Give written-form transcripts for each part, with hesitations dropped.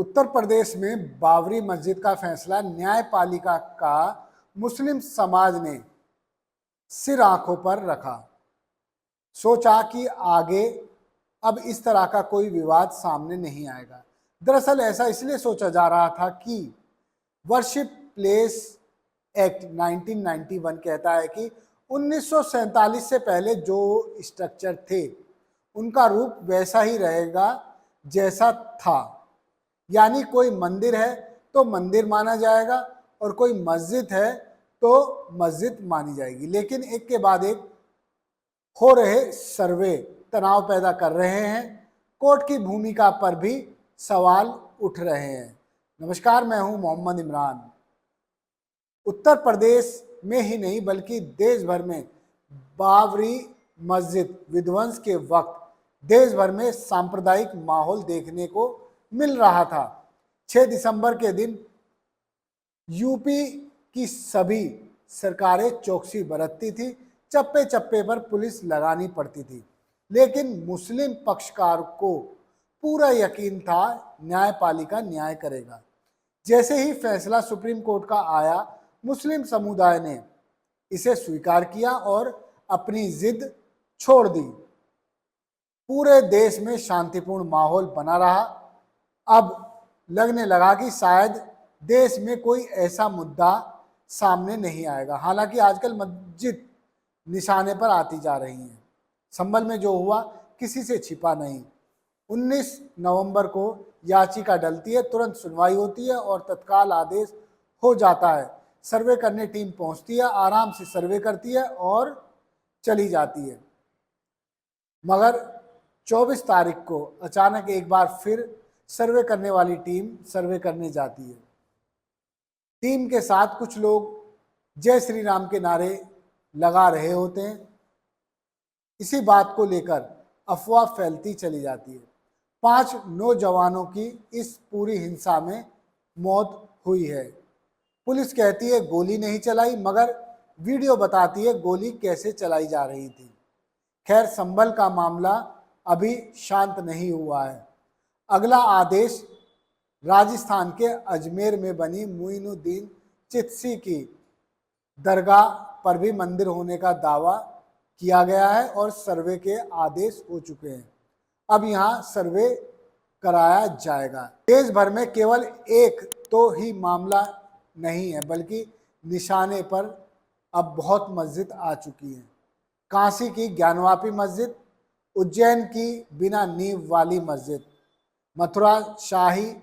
उत्तर प्रदेश में बाबरी मस्जिद का फैसला न्यायपालिका का मुस्लिम समाज ने सिर आंखों पर रखा। सोचा कि आगे अब इस तरह का कोई विवाद सामने नहीं आएगा। दरअसल ऐसा इसलिए सोचा जा रहा था कि वर्शिप प्लेस एक्ट 1991 कहता है कि 1947 से पहले जो स्ट्रक्चर थे उनका रूप वैसा ही रहेगा जैसा था। यानी कोई मंदिर है तो मंदिर माना जाएगा और कोई मस्जिद है तो मस्जिद मानी जाएगी। लेकिन एक के बाद एक हो रहे सर्वे तनाव पैदा कर रहे हैं। कोर्ट की भूमिका पर भी सवाल उठ रहे हैं। नमस्कार, मैं हूं मोहम्मद इमरान। उत्तर प्रदेश में ही नहीं बल्कि देश भर में बाबरी मस्जिद विध्वंस के वक्त देश भर में सांप्रदायिक माहौल देखने को मिल रहा था। 6 दिसंबर के दिन यूपी की सभी सरकारें चौकसी बरतती थी, चप्पे चप्पे पर पुलिस लगानी पड़ती थी। लेकिन मुस्लिम पक्षकार को पूरा यकीन था न्यायपालिका न्याय करेगा। जैसे ही फैसला सुप्रीम कोर्ट का आया, मुस्लिम समुदाय ने इसे स्वीकार किया और अपनी जिद छोड़ दी। पूरे देश में शांतिपूर्ण माहौल बना रहा। अब लगने लगा कि शायद देश में कोई ऐसा मुद्दा सामने नहीं आएगा। हालांकि आजकल मस्जिद निशाने पर आती जा रही हैं। संभल में जो हुआ किसी से छिपा नहीं। 19 नवंबर को याचिका डलती है, तुरंत सुनवाई होती है और तत्काल आदेश हो जाता है। सर्वे करने टीम पहुंचती है, आराम से सर्वे करती है और चली जाती है। मगर 24 तारीख को अचानक एक बार फिर सर्वे करने वाली टीम सर्वे करने जाती है। टीम के साथ कुछ लोग जय श्री राम के नारे लगा रहे होते हैं। इसी बात को लेकर अफवाह फैलती चली जाती है। 5 नौजवानों की इस पूरी हिंसा में मौत हुई है। पुलिस कहती है गोली नहीं चलाई, मगर वीडियो बताती है गोली कैसे चलाई जा रही थी। खैर, संभल का मामला अभी शांत नहीं हुआ है। अगला आदेश राजस्थान के अजमेर में बनी मुइनुद्दीन चिश्ती की दरगाह पर भी मंदिर होने का दावा किया गया है और सर्वे के आदेश हो चुके हैं। अब यहाँ सर्वे कराया जाएगा। देश भर में केवल एक तो ही मामला नहीं है बल्कि निशाने पर अब बहुत मस्जिद आ चुकी हैं। काशी की ज्ञानवापी मस्जिद, उज्जैन की बिना नींव वाली मस्जिद, मथुरा शाही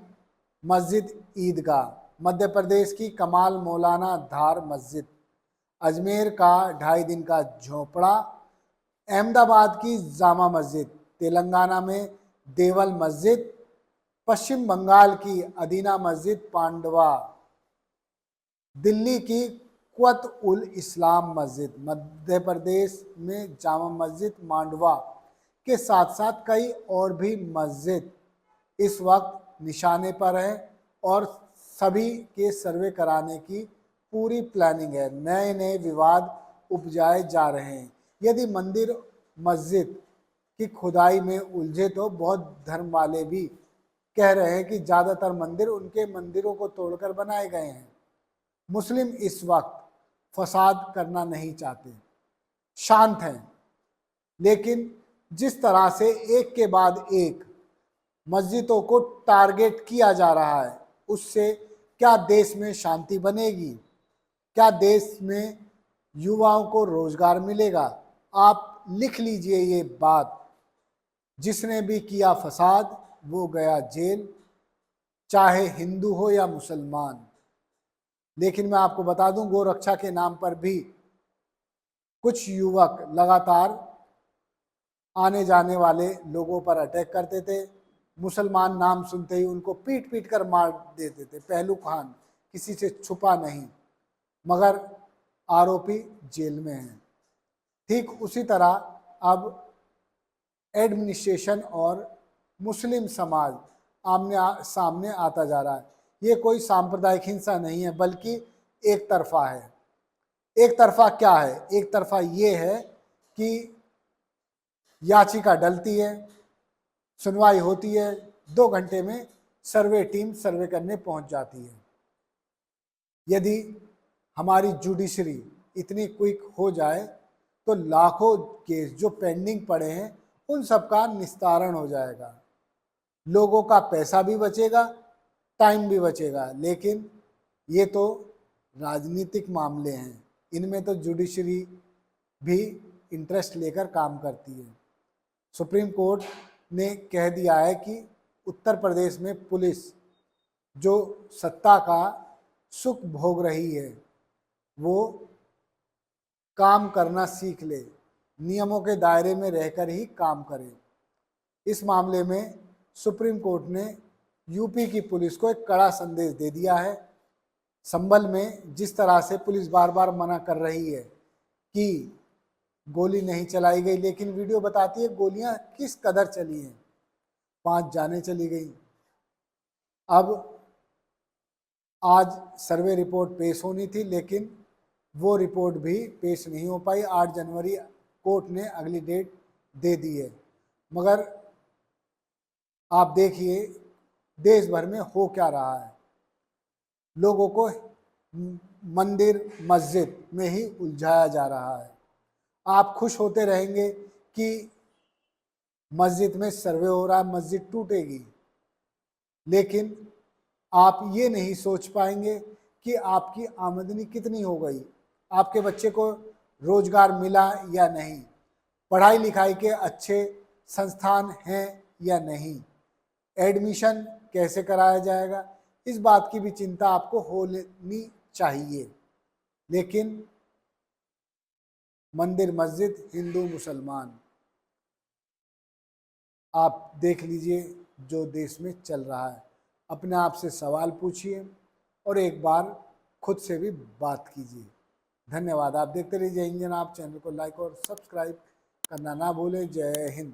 मस्जिद ईदगाह, मध्य प्रदेश की कमाल मौलाना धार मस्जिद, अजमेर का 2.5 दिन का झोपड़ा, अहमदाबाद की जामा मस्जिद, तेलंगाना में देवल मस्जिद, पश्चिम बंगाल की अदीना मस्जिद पांडवा, दिल्ली की क्वत उल इस्लाम मस्जिद, मध्य प्रदेश में जामा मस्जिद मांडवा के साथ साथ कई और भी मस्जिद इस वक्त निशाने पर है और सभी के सर्वे कराने की पूरी प्लानिंग है। नए नए विवाद उपजाए जा रहे हैं। यदि मंदिर मस्जिद की खुदाई में उलझे तो बहुत धर्म वाले भी कह रहे हैं कि ज़्यादातर मंदिर उनके मंदिरों को तोड़कर बनाए गए हैं। मुस्लिम इस वक्त फसाद करना नहीं चाहते, शांत हैं। लेकिन जिस तरह से एक के बाद एक मस्जिदों को टारगेट किया जा रहा है, उससे क्या देश में शांति बनेगी? क्या देश में युवाओं को रोजगार मिलेगा? आप लिख लीजिए ये बात। जिसने भी किया फसाद वो गया जेल, चाहे हिंदू हो या मुसलमान। लेकिन मैं आपको बता दूं, गोरक्षा के नाम पर भी कुछ युवक लगातार आने जाने वाले लोगों पर अटैक करते थे। मुसलमान नाम सुनते ही उनको पीट पीट कर मार देते थे। पहलू खान किसी से छुपा नहीं, मगर आरोपी जेल में है। ठीक उसी तरह अब एडमिनिस्ट्रेशन और मुस्लिम समाज आमने सामने आता जा रहा है। ये कोई सांप्रदायिक हिंसा नहीं है बल्कि एक तरफा है। एक तरफा क्या है? एक तरफा ये है कि याचिका डलती है, सुनवाई होती है, 2 घंटे में सर्वे टीम सर्वे करने पहुंच जाती है। यदि हमारी जुडिशरी इतनी क्विक हो जाए तो लाखों केस जो पेंडिंग पड़े हैं उन सब का निस्तारण हो जाएगा, लोगों का पैसा भी बचेगा, टाइम भी बचेगा। लेकिन ये तो राजनीतिक मामले हैं, इनमें तो जुडिशरी भी इंटरेस्ट लेकर काम करती है। सुप्रीम कोर्ट ने कह दिया है कि उत्तर प्रदेश में पुलिस जो सत्ता का सुख भोग रही है वो काम करना सीख ले, नियमों के दायरे में रहकर ही काम करे। इस मामले में सुप्रीम कोर्ट ने यूपी की पुलिस को एक कड़ा संदेश दे दिया है। संभल में जिस तरह से पुलिस बार बार मना कर रही है कि गोली नहीं चलाई गई, लेकिन वीडियो बताती है गोलियां किस कदर चली हैं, 5 जानें चली गई। अब आज सर्वे रिपोर्ट पेश होनी थी लेकिन वो रिपोर्ट भी पेश नहीं हो पाई। 8 जनवरी कोर्ट ने अगली डेट दे दी है। मगर आप देखिए देश भर में हो क्या रहा है, लोगों को मंदिर मस्जिद में ही उलझाया जा रहा है। आप खुश होते रहेंगे कि मस्जिद में सर्वे हो रहा है, मस्जिद टूटेगी, लेकिन आप ये नहीं सोच पाएंगे कि आपकी आमदनी कितनी हो गई, आपके बच्चे को रोजगार मिला या नहीं, पढ़ाई लिखाई के अच्छे संस्थान हैं या नहीं, एडमिशन कैसे कराया जाएगा, इस बात की भी चिंता आपको होनी चाहिए। लेकिन मंदिर मस्जिद हिंदू मुसलमान, आप देख लीजिए जो देश में चल रहा है। अपने आप से सवाल पूछिए और एक बार खुद से भी बात कीजिए। धन्यवाद। आप देखते रहिए जय हिंद। आप चैनल को लाइक और सब्सक्राइब करना ना भूलें। जय हिंद।